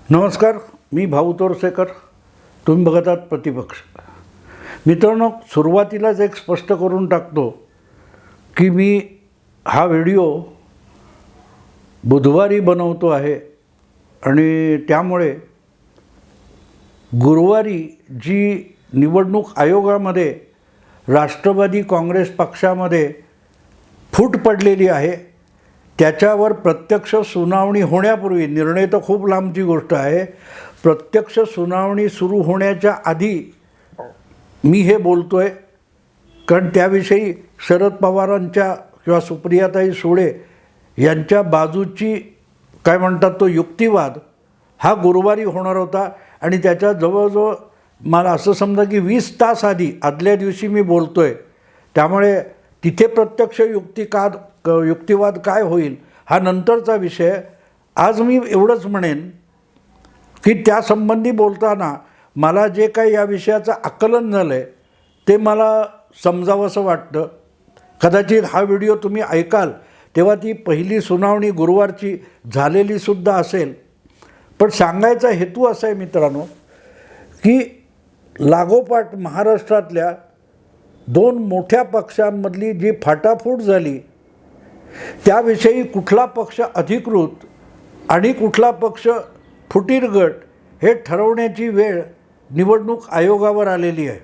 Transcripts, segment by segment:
नमस्कार, मी भाऊ तोरसेकर. तुम्ही बघत आहात प्रतिपक्ष. मित्रांनो, सुरुवातीलाच एक स्पष्ट करून टाकतो की मी हा व्हिडिओ बुधवारी बनवतो आहे आणि त्यामुळे गुरुवारी जी निवडणूक आयोगामध्ये राष्ट्रवादी काँग्रेस पक्षामध्ये फूट पडलेली आहे त्याच्यावर प्रत्यक्ष सुनावणी होण्यापूर्वी, निर्णय तर खूप लांबची गोष्ट आहे, प्रत्यक्ष सुनावणी सुरू होण्याच्या आधी मी हे बोलतो आहे. कारण त्याविषयी शरद पवारांच्या किंवा सुप्रियाताई सुळे यांच्या बाजूची काय म्हणतात तो युक्तिवाद हा गुरुवारी होणार होता आणि त्याच्या जवळजवळ मला असं समजा की 20 तास आदल्या दिवशी मी बोलतो आहे. त्यामुळे तिथे प्रत्यक्ष युक्तिवाद काय होईल हा नंतरचा विषय. आज मी एवढंच म्हणेन की त्यासंबंधी बोलताना मला जे काही या विषयाचं आकलन झालं आहे ते मला समजावंसं वाटतं. कदाचित हा व्हिडिओ तुम्ही ऐकाल तेव्हा ती पहिली सुनावणी गुरुवारची झालेलीसुद्धा असेल. पण सांगायचा हेतू असा आहे मित्रांनो की लागोपाठ महाराष्ट्रातल्या 2 मोठ्या पक्षांमधली जी फाटाफूट झाली त्याविषयी कुठला पक्ष अधिकृत आणि कुठला पक्ष फुटीर गट हे ठरवण्याची वेळ निवडणूक आयोगावर आलेली आहे.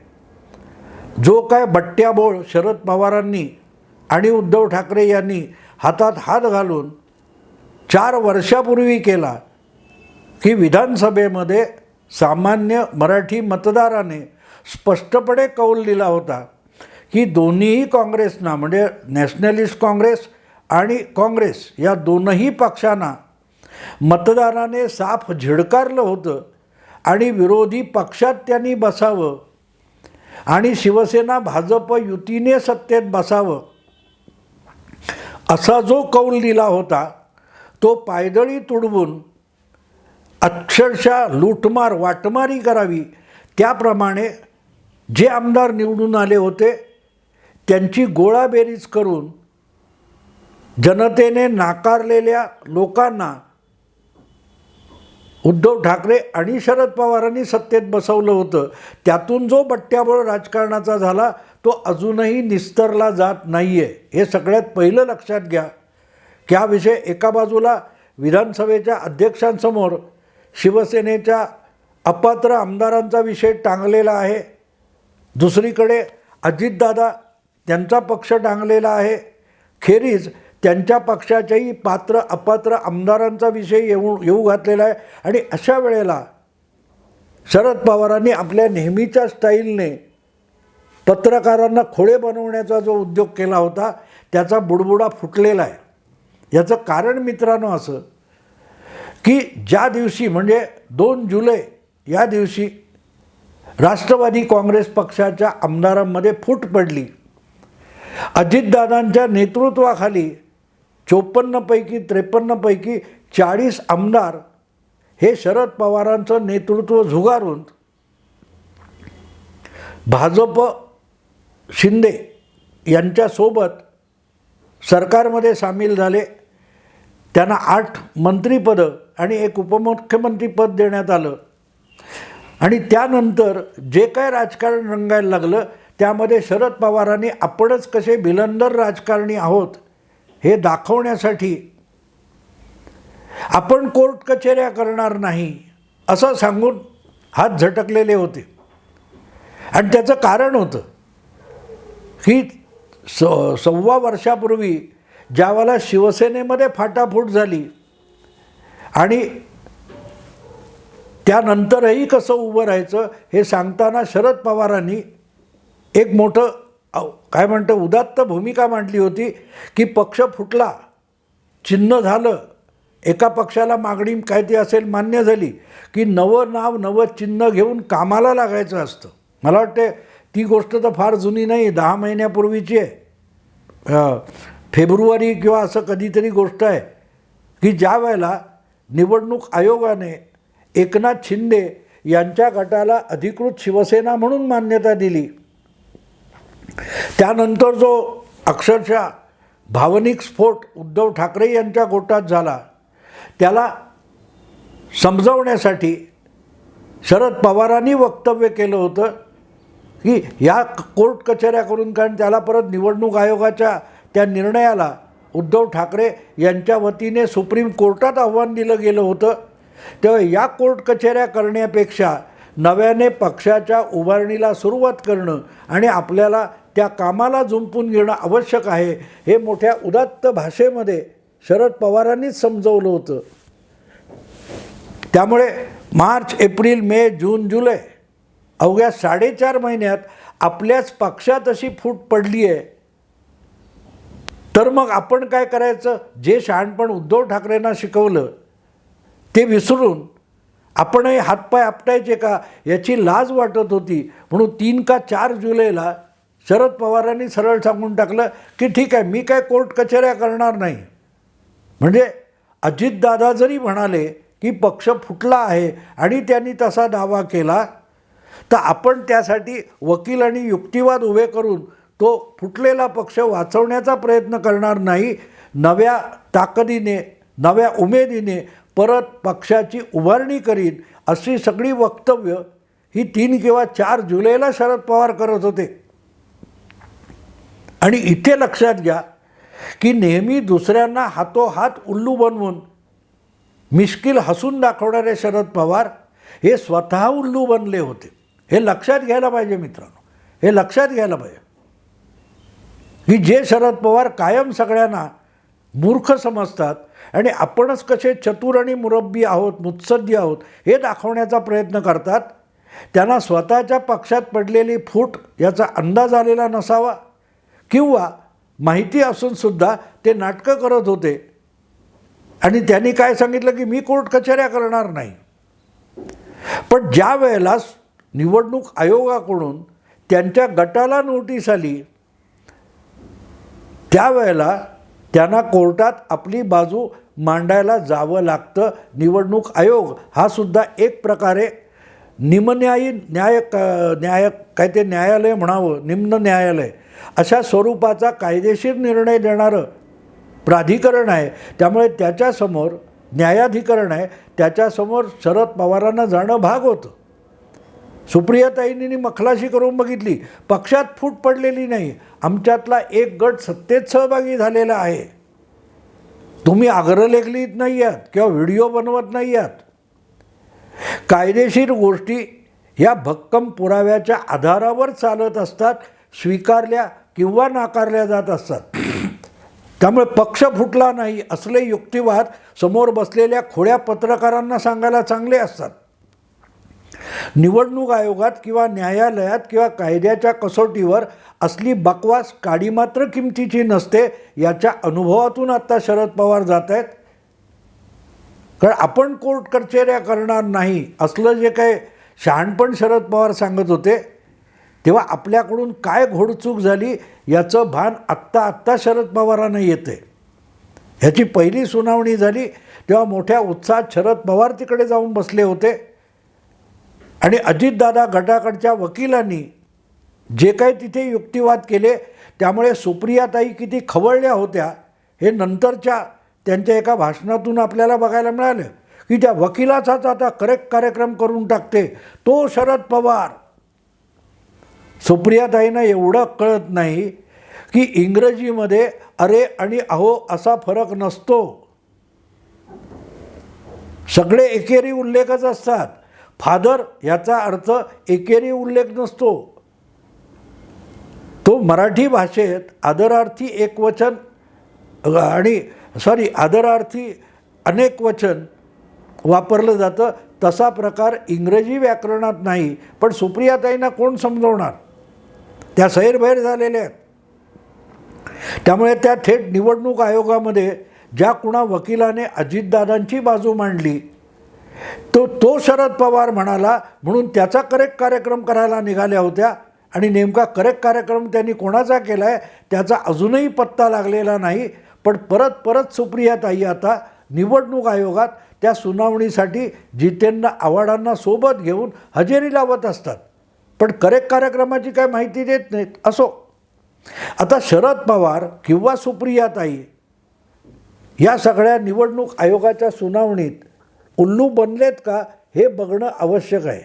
जो काय बट्ट्याबोळ शरद पवारांनी आणि उद्धव ठाकरे यांनी हातात हात घालून 4 वर्षापूर्वी केला की विधानसभेमध्ये सामान्य मराठी मतदाराने स्पष्टपणे कौल दिला होता की दोन्हीही काँग्रेसना म्हणजे नॅशनलिस्ट काँग्रेस आणि काँग्रेस या दोनही पक्षांना मतदाराने साफ झिडकारलं होतं आणि विरोधी पक्षात त्यांनी बसावं आणि शिवसेना भाजप युतीने सत्तेत बसावं असा जो कौल दिला होता तो पायदळी तुडवून अक्षरशः लूटमार वाटमारी करावी त्याप्रमाणे जे आमदार निवडून आले होते त्यांची गोळाबेरीज करून जनतेने नाकारलेल्या लोकांना उद्धव ठाकरे आणि शरद पवारांनी सत्तेत बसवलं होतं. त्यातून जो बट्ट्याबोळ राजकारणाचा झाला तो अजूनही निस्तरला जात नाही आहे. हे सगळ्यात पहिलं लक्षात घ्या की हा विषय एका बाजूला विधानसभेच्या अध्यक्षांसमोर शिवसेनेच्या अपात्र आमदारांचा विषय टांगलेला आहे, दुसरीकडे अजितदादा त्यांचा पक्ष टांगलेला आहे, खेरीज त्यांच्या पक्षाच्याही पात्र अपात्र आमदारांचा विषय येऊ घातलेला आहे. आणि अशा वेळेला शरद पवारांनी आपल्या नेहमीच्या स्टाईलने पत्रकारांना खोळे बनवण्याचा जो उद्योग केला होता त्याचा बुडबुडा फुटलेला आहे. याचं कारण मित्रांनो असं की ज्या दिवशी म्हणजे 2 जुलै या दिवशी राष्ट्रवादी काँग्रेस पक्षाच्या आमदारांमध्ये फूट पडली. अजितदादांच्या नेतृत्वाखाली 54 पैकी 53 पैकी 40 आमदार हे शरद पवारांचं नेतृत्व झुगारून भाजप शिंदे यांच्यासोबत सरकारमध्ये सामील झाले. त्यांना 8 मंत्रिपदं आणि 1 उपमुख्यमंत्रीपद देण्यात आलं. आणि त्यानंतर जे काय राजकारण रंगायला लागलं त्यामध्ये शरद पवारांनी आपणच कसे भिलंदर राजकारणी आहोत हे दाखवण्यासाठी आपण कोर्ट कचेऱ्या करणार नाही असं सांगून हात झटकलेले होते. आणि त्याचं कारण होतं की 1.25 वर्षापूर्वी ज्यावेळेला शिवसेनेमध्ये फाटाफूट झाली आणि त्यानंतरही कसं उभं राहायचं हे सांगताना शरद पवारांनी एक मोठं काय म्हणतं उदात्त भूमिका मांडली होती की पक्ष फुटला, चिन्ह झालं, एका पक्षाला मागणी काय ती असेल मान्य झाली की नवं नाव नवं चिन्ह घेऊन कामाला लागायचं असतं. मला वाटते ती गोष्ट तर फार जुनी नाही, 10 महिन्यापूर्वीची आहे. फेब्रुवारी किंवा असं कधीतरी गोष्ट आहे की ज्या वेळेला निवडणूक आयोगाने एकनाथ शिंदे यांच्या गटाला अधिकृत शिवसेना म्हणून मान्यता दिली. त्यानंतर जो अक्षरशः भावनिक स्फोट उद्धव ठाकरे यांच्या गोटात झाला त्याला समजावण्यासाठी शरद पवारांनी वक्तव्य केलं होतं की या कोर्ट कचऱ्या करून, कारण त्याला परत निवडणूक आयोगाच्या त्या निर्णयाला उद्धव ठाकरे यांच्या वतीने सुप्रीम कोर्टात आव्हान दिलं गेलं होतं. तेव्हा या कोर्ट कचऱ्या करण्यापेक्षा नव्याने पक्षाच्या उभारणीला सुरुवात करणं आणि आपल्याला त्या कामाला जुंपून घेणं आवश्यक आहे, हे मोठ्या उदात्त भाषेमध्ये शरद पवारांनीच समजवलं होतं. त्यामुळे मार्च, एप्रिल, मे, जून, जुलै अवघ्या 4.5 महिन्यात आपल्याच पक्षात अशी फूट पडली आहे. तर मग आपण काय करायचं? जे शहाणपण उद्धव ठाकरेंना शिकवलं ते विसरून आपणही हातपाय आपटायचे का, याची लाज वाटत होती. म्हणून 3 का 4 जुलैला शरद पवारांनी सरळ सांगून टाकलं की ठीक आहे, मी काय कोर्ट कचऱ्या करणार नाही. म्हणजे अजितदादा जरी म्हणाले की पक्ष फुटला आहे आणि त्यांनी तसा दावा केला, तर आपण त्यासाठी वकील आणि युक्तिवाद उभे करून तो फुटलेला पक्ष वाचवण्याचा प्रयत्न करणार नाही. नव्या ताकदीने, नव्या उमेदीने परत पक्षाची उभारणी करीन, अशी सगळी वक्तव्य ही 3 किंवा 4 जुलैला शरद पवार करत होते. आणि इथे लक्षात घ्या की नेहमी दुसऱ्यांना हातोहात उल्लू बनवून मिश्किल हसून दाखवणारे शरद पवार हे स्वतः उल्लू बनले होते. हे लक्षात घ्यायला पाहिजे मित्रांनो, हे लक्षात घ्यायला पाहिजे की जे शरद पवार कायम सगळ्यांना मूर्ख समजतात आणि आपणच कसे चतुर आणि मुरब्बी आहोत, मुत्सद्दी आहोत, हे दाखवण्याचा प्रयत्न करतात, त्यांना स्वतःच्या पक्षात पडलेली फूट याचा अंदाज आलेला नसावा किंवा माहिती असूनसुद्धा ते नाटकं करत होते. आणि त्यांनी काय सांगितलं की मी कोर्ट कचऱ्या करणार नाही. पण ज्या वेळेला निवडणूक आयोगाकडून त्यांच्या गटाला नोटीस आली, त्यावेळेला त्यांना कोर्टात आपली बाजू मांडायला जावं लागतं. निवडणूक आयोग हा सुद्धा एक प्रकारे निमन्यायी न्यायालय म्हणावं, निम्न न्यायालय अशा स्वरूपाचा कायदेशीर निर्णय देणारं प्राधिकरण आहे. त्यामुळे त्याच्यासमोर न्यायाधिकरण आहे, त्याच्यासमोर शरद पवारांना जाणं भाग होतं. सुप्रियाताईंनी मखलाशी करून बघितली, पक्षात फूट पडलेली नाही, आमच्यातला एक गट सत्तेत सहभागी झालेला आहे. तुम्ही अग्रलेख लिहित नाही आहात किंवा व्हिडिओ बनवत नाही आहात. कायदेशीर गोष्टी ह्या भक्कम पुराव्याच्या आधारावर चालत असतात, स्वीकारल्या किंवा नाकारल्या जात असतात. त्यामुळे पक्ष फुटला नाही असले युक्तिवाद समोर बसलेल्या खोड्या पत्रकारांना सांगायला चांगले असतात. निवडणूक आयोगात किंवा न्यायालयात किंवा कायद्याच्या कसोटीवर असली बकवास काडी मात्र किमतीची नसते, याच्या अनुभवातून आत्ता शरद पवार जात आहेत. कारण आपण कोर्ट कचऱ्या करणार नाही असलं जे काय शहाणपण शरद पवार सांगत होते, तेव्हा आपल्याकडून काय घोडचूक झाली याचं भान आत्ता शरद पवारांना येतं आहे. ह्याची पहिली सुनावणी झाली तेव्हा मोठ्या उत्साहात शरद पवार तिकडे जाऊन बसले होते आणि अजितदादा गटाकडच्या वकिलांनी जे काही तिथे युक्तिवाद केले त्यामुळे सुप्रियाताई किती खवळल्या होत्या हे नंतरच्या त्यांच्या एका भाषणातून आपल्याला बघायला मिळालं की त्या वकिलाचाच आता करेक्ट कार्यक्रम करून टाकते तो शरद पवार. सुप्रियाताईंना एवढं कळत नाही की इंग्रजीमध्ये अरे आणि अहो असा फरक नसतो, सगळे एकेरी उल्लेखच असतात. फादर याचा अर्थ एकेरी उल्लेख नसतो. तो मराठी भाषेत आदरार्थी एकवचन आणि आदरार्थी अनेक वचन वापरलं जातं, तसा प्रकार इंग्रजी व्याकरणात नाही. पण सुप्रियाताईंना कोण समजवणार, त्या सैरभैर झालेल्या आहेत. त्यामुळे त्या थेट निवडणूक आयोगामध्ये ज्या कुणा वकिलाने अजितदादांची बाजू मांडली तो शरद पवार म्हणाला म्हणून त्याचा करेक्ट कार्यक्रम करायला निघाल्या होत्या. आणि नेमका करेक्ट कार्यक्रम त्यांनी कोणाचा केला आहे त्याचा अजूनही पत्ता लागलेला नाही. पण परत सुप्रियाताई आता निवडणूक आयोगात त्या सुनावणीसाठी जितेंद्र आव्हाडांना सोबत घेऊन हजेरी लावत असतात, पण करेक्ट कार्यक्रमाची काय माहिती देत नाहीत. असो, आता शरद पवार किंवा सुप्रियाताई या सगळ्या निवडणूक आयोगाच्या सुनावणीत उल्लू बनलेत का हे बघणं आवश्यक आहे.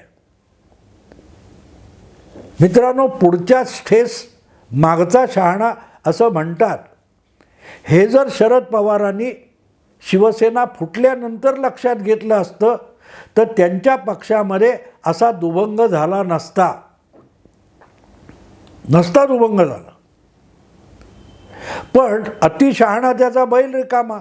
मित्रांनो, पुढच्याच ठेस मागचा शहाणा असं म्हणतात. हे जर शरद पवारांनी शिवसेना फुटल्यानंतर लक्षात घेतलं असतं तर त्यांच्या पक्षामध्ये असा दुभंग झाला नसता दुभंग झाला. पण अतिशहाणा त्याचा बैल रिकामा.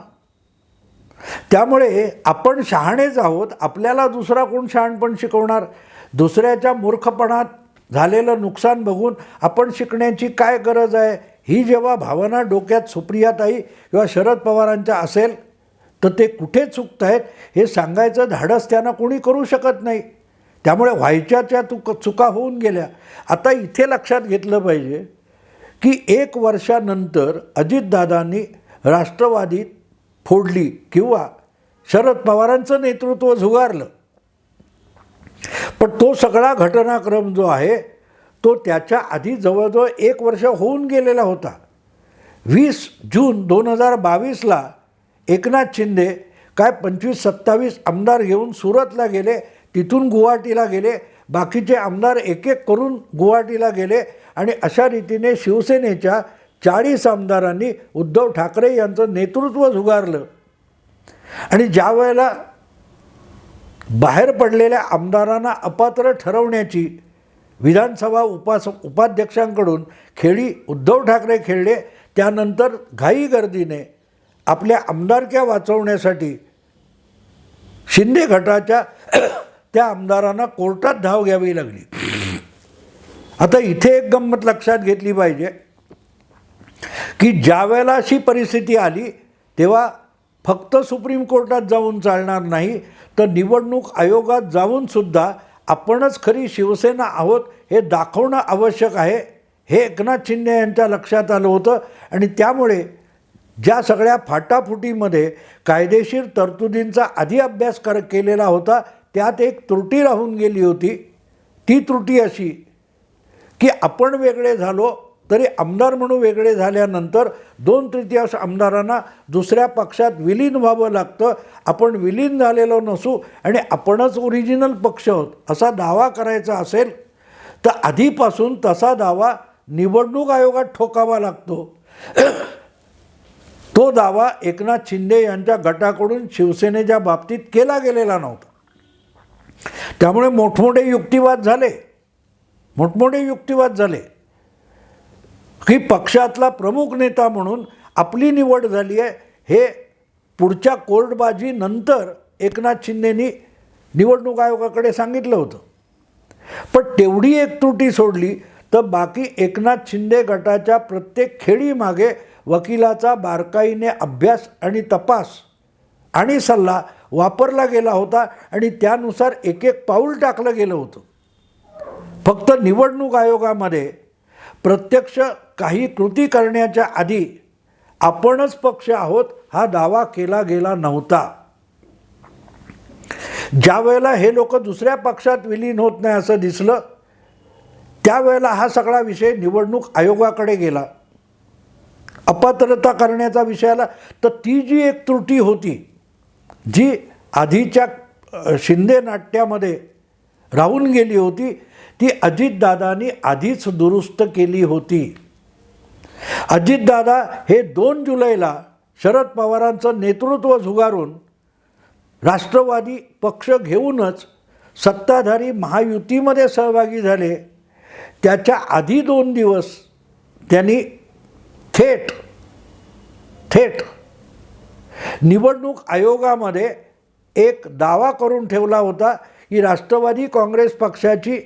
त्यामुळे आपण शहाणेच आहोत, आपल्याला दुसरा कोण शहाणपण शिकवणार? दुसऱ्याच्या मूर्खपणात झालेलं नुकसान बघून आपण शिकण्याची काय गरज आहे? ही जेव्हा भावना डोक्यात सुप्रियाताई किंवा शरद पवारांच्या असेल तर ते कुठे चुकत आहेत हे सांगायचं धाडस त्यांना कोणी करू शकत नाही. त्यामुळे व्हायच्या त्या चुका होऊन गेल्या. आता इथे लक्षात घेतलं पाहिजे की 1 वर्षानंतर अजितदादांनी राष्ट्रवादीत फोडली किंवा शरद पवारांचं नेतृत्व झुगारलं. पण तो सगळा घटनाक्रम जो आहे तो त्याच्या आधी जवळजवळ 1 वर्ष होऊन गेलेला होता. 20 जून 2022ला एकनाथ शिंदे काय 25-27 आमदार घेऊन सुरतला गेले, तिथून गुवाहाटीला गेले, बाकीचे आमदार एक एक करून गुवाहाटीला गेले आणि अशा रीतीने शिवसेनेच्या 40 आमदारांनी उद्धव ठाकरे यांचं नेतृत्व झुगारलं. आणि ज्या वेळेला बाहेर पडलेल्या आमदारांना अपात्र ठरवण्याची विधानसभा उपाध्यक्षांकडून खेळी उद्धव ठाकरे खेळले, त्यानंतर घाईगर्दीने आपल्या आमदारक्या वाचवण्यासाठी शिंदे गटाच्या त्या आमदारांना कोर्टात धाव घ्यावी लागली. आता इथे एक गंमत लक्षात घेतली पाहिजे की ज्या वेळेला अशी परिस्थिती आली तेव्हा फक्त सुप्रीम कोर्टात जाऊन चालणार नाही, तर निवडणूक आयोगात जाऊनसुद्धा आपणच खरी शिवसेना आहोत हे दाखवणं आवश्यक आहे. हे एकनाथ शिंदे यांच्या लक्षात आलं होतं आणि त्यामुळे ज्या सगळ्या फाटाफुटीमध्ये कायदेशीर तरतुदींचा आधी अभ्यास केलेला होता त्यात एक त्रुटी राहून गेली होती. ती त्रुटी अशी की आपण वेगळे झालो तरी आमदार म्हणून वेगळे झाल्यानंतर 2/3 आमदारांना दुसऱ्या पक्षात विलीन व्हावं लागतं. आपण विलीन झालेलो नसू आणि आपणच ओरिजिनल पक्ष आहोत असा दावा करायचा असेल तर आधीपासून तसा दावा निवडणूक आयोगात ठोकावा लागतो. तो दावा एकनाथ शिंदे यांच्या गटाकडून शिवसेनेच्या बाबतीत केला गेलेला नव्हता. त्यामुळे मोठमोठे युक्तिवाद झाले की पक्षातला प्रमुख नेता म्हणून आपली निवड झाली आहे हे पुढच्या कोर्टबाजी नंतर एकनाथ शिंदेंनी निवडणूक आयोगाकडे सांगितलं होतं. पण तेवढी एक त्रुटी सोडली तर बाकी एकनाथ शिंदे गटाच्या प्रत्येक खेळीमागे वकिलाचा बारकाईने अभ्यास आणि तपास आणि सल्ला वापरला गेला होता आणि त्यानुसार एक एक पाऊल टाकलं गेलं होतं. फक्त निवडणूक आयोगामध्ये प्रत्यक्ष काही कृती करण्याच्या आधी आपणच पक्ष आहोत हा दावा केला गेला नव्हता. ज्या वेळेला हे लोक दुसऱ्या पक्षात विलीन होत नाही असं दिसलं त्यावेळेला हा सगळा विषय निवडणूक आयोगाकडे गेला. अपात्रता करण्याचा विषय आला तर ती जी एक त्रुटी होती जी आधीच्या शिंदे नाट्यामध्ये राहून गेली होती ती अजितदादांनी आधीच दुरुस्त केली होती. अजितदादा हे 2 जुलैला शरद पवारांचं नेतृत्व झुगारून राष्ट्रवादी पक्ष घेऊनच सत्ताधारी महायुतीमध्ये सहभागी झाले. त्याच्या आधी 2 दिवस त्यांनी थेट निवडणूक आयोगामध्ये एक दावा करून ठेवला होता की राष्ट्रवादी काँग्रेस पक्षाची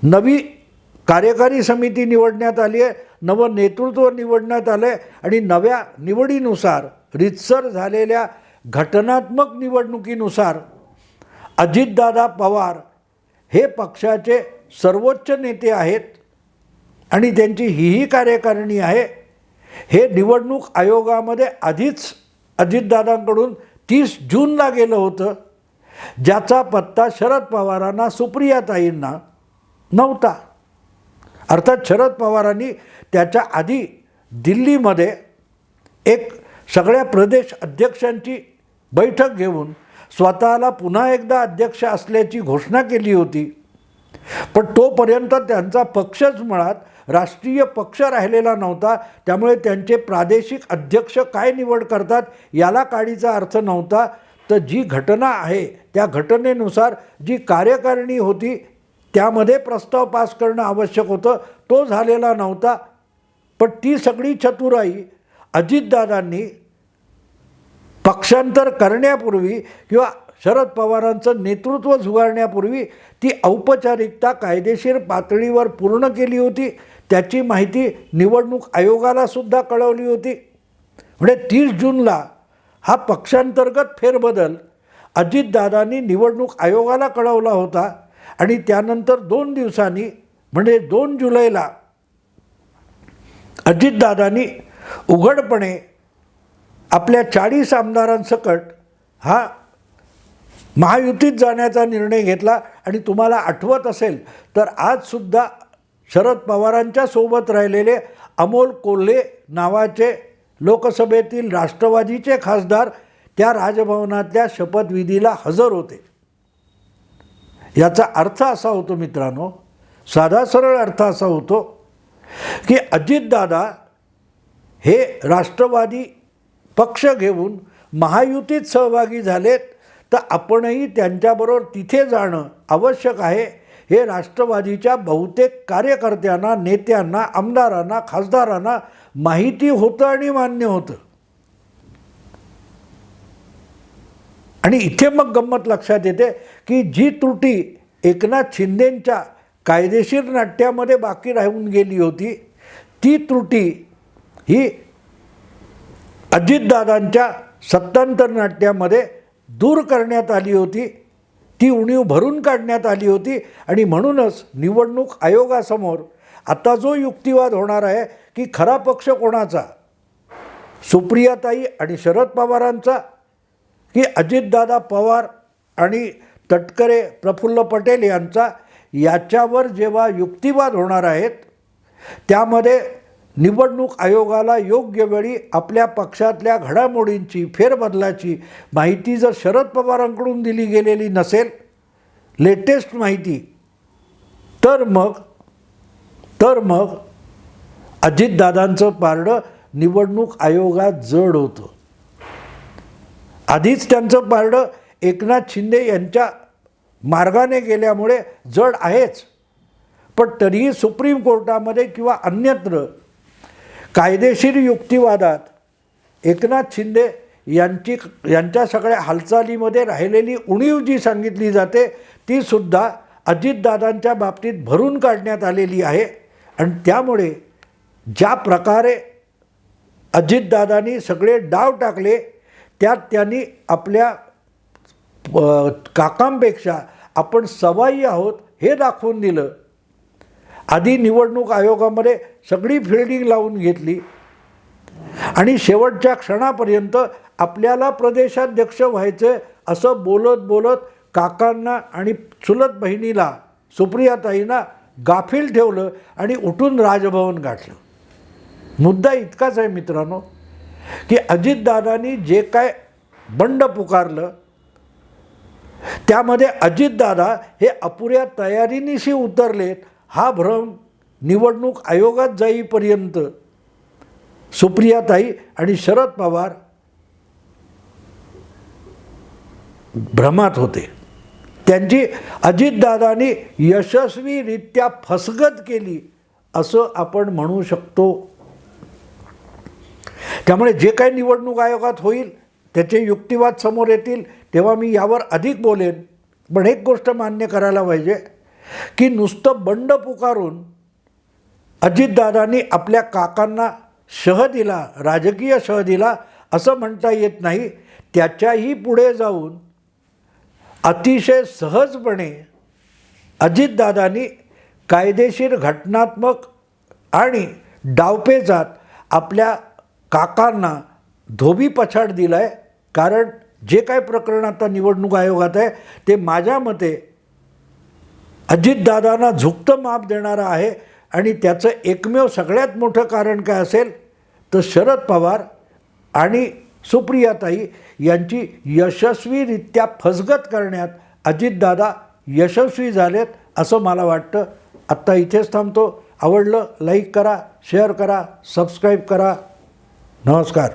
नवी कार्यकारी समिती निवडण्यात आली आहे, नवं नेतृत्व निवडण्यात आलं आहे आणि नव्या निवडीनुसार रीतसर झालेल्या घटनात्मक निवडणुकीनुसार अजितदादा पवार हे पक्षाचे सर्वोच्च नेते आहेत आणि त्यांची ही कार्यकारिणी आहे. हे निवडणूक आयोगामध्ये आधीच अजितदादांकडून 30 जूनला गेलं होतं ज्याचा पत्ता शरद पवारांना सुप्रियाताईंना नव्हता. अर्थात शरद पवारांनी त्याच्या आधी दिल्लीमध्ये एक सगळ्या प्रदेश अध्यक्षांची बैठक घेऊन स्वतःला पुन्हा एकदा अध्यक्ष असल्याची घोषणा केली होती. पण तोपर्यंत त्यांचा पक्षच मुळात राष्ट्रीय पक्ष राहिलेला नव्हता. त्यामुळे त्यांचे प्रादेशिक अध्यक्ष काय निवड करतात याला काडीचा अर्थ नव्हता. तर जी घटना आहे त्या घटनेनुसार जी कार्यकारिणी होती त्यामध्ये प्रस्ताव पास करणं आवश्यक होतं, तो झालेला नव्हता. पण ती सगळी चतुराई अजितदादांनी पक्षांतर करण्यापूर्वी किंवा शरद पवारांचं नेतृत्व झुगारण्यापूर्वी ती औपचारिकता कायदेशीर पातळीवर पूर्ण केली होती. त्याची माहिती निवडणूक आयोगाला सुद्धा कळवली होती. म्हणजे 30 जूनला हा पक्षांतर्गत फेरबदल अजितदादांनी निवडणूक आयोगाला कळवला होता आणि त्यानंतर 2 दिवसांनी म्हणजे 2 जुलैला अजितदादांनी उघडपणे आपल्या 40 आमदारांसकट हा महायुतीत जाण्याचा निर्णय घेतला. आणि तुम्हाला आठवत असेल तर आजसुद्धा शरद पवारांच्या सोबत राहिलेले अमोल कोल्हे नावाचे लोकसभेतील राष्ट्रवादीचे खासदार त्या राजभवनातल्या शपथविधीला हजर होते. याचा अर्थ असा होतो मित्रांनो, साधा सरळ अर्थ असा होतो की अजितदादा हे राष्ट्रवादी पक्ष घेऊन महायुतीत सहभागी झालेत, तर आपणही त्यांच्याबरोबर तिथे जाणं आवश्यक आहे हे राष्ट्रवादीच्या बहुतेक कार्यकर्त्यांना, नेत्यांना, आमदारांना, खासदारांना माहिती होतं आणि मान्य होतं. आणि इथे मग गंमत लक्षात येते की जी त्रुटी एकनाथ शिंदेंच्या कायदेशीर नाट्यामध्ये बाकी राहून गेली होती, ती त्रुटी ही अजितदादांच्या सत्तांतर नाट्यामध्ये दूर करण्यात आली होती. ती उणीव भरून काढण्यात आली होती. आणि म्हणूनच निवडणूक आयोगासमोर आता जो युक्तिवाद होणार आहे की खरा पक्ष कोणाचा, सुप्रियाताई आणि शरद पवारांचा की अजितदादा पवार आणि तटकरे प्रफुल्ल पटेल यांचा, याच्यावर जेव्हा युक्तिवाद होणार आहेत त्यामध्ये निवडणूक आयोगाला योग्य वेळी आपल्या पक्षातल्या घडामोडींची, फेरबदलाची माहिती जर शरद पवारांकडून दिली गेलेली नसेल, लेटेस्ट माहिती, तर मग अजितदादांचं पारडं निवडणूक आयोगात जड होतं. आधीच त्यांचं पारडं एकनाथ शिंदे यांच्या मार्गाने गेल्यामुळे जड आहेच. पण तरीही सुप्रीम कोर्टामध्ये किंवा अन्यत्र कायदेशीर युक्तिवादात एकनाथ शिंदे यांच्या सगळ्या हालचालीमध्ये राहिलेली उणीव जी सांगितली जाते ती सुद्धा अजितदादांच्या बाबतीत भरून काढण्यात आलेली आहे. आणि त्यामुळे ज्या प्रकारे अजितदादांनी सगळे डाव टाकले त्यात त्यांनी आपल्या काकांपेक्षा आपण सवाई आहोत हे दाखवून दिलं. आधी निवडणूक आयोगामध्ये सगळी फिल्डिंग लावून घेतली आणि शेवटच्या क्षणापर्यंत आपल्याला प्रदेशाध्यक्ष व्हायचं असं बोलत काकांना आणि चुलत बहिणीला सुप्रियाताईंना गाफील ठेवलं आणि उठून राजभवन गाठलं. मुद्दा इतकाच आहे मित्रांनो की अजितदादांनी जे काय बंड पुकारलं त्यामध्ये अजितदादा हे अपुऱ्या तयारीनिशी उतरलेत हा भ्रम निवडणूक आयोगात जाईपर्यंत सुप्रियाताई आणि शरद पवार भ्रमात होते. त्यांची अजितदादांनी यशस्वीरित्या फसगत केली असं आपण म्हणू शकतो. त्यामुळे जे काही निवडणूक आयोगात होईल त्याचे युक्तिवाद समोर येतील तेव्हा मी यावर अधिक बोलेन. पण एक गोष्ट मान्य करायला पाहिजे की नुसतं बंड पुकारून अजितदादांनी आपल्या काकांना शह दिला, राजकीय शह दिला असं म्हणता येत नाही. त्याच्याही पुढे जाऊन अतिशय सहजपणे अजितदादांनी कायदेशीर, घटनात्मक आणि डावपेचात आपल्या काकांना धोबी पछाड दिला आहे. कारण जे काय प्रकरण आता निवडणूक आयोगात आहे ते माझ्या मते अजितदादांना झुकतं माप देणारं आहे. आणि त्याचं एकमेव सगळ्यात मोठं कारण काय असेल तर शरद पवार आणि सुप्रियाताई यांची यशस्वीरित्या फसगत करण्यात अजितदादा यशस्वी झालेत असं मला वाटतं. आत्ता इथेच थांबतो. आवडलं लाईक करा, शेअर करा, सबस्क्राईब करा. नमस्कार.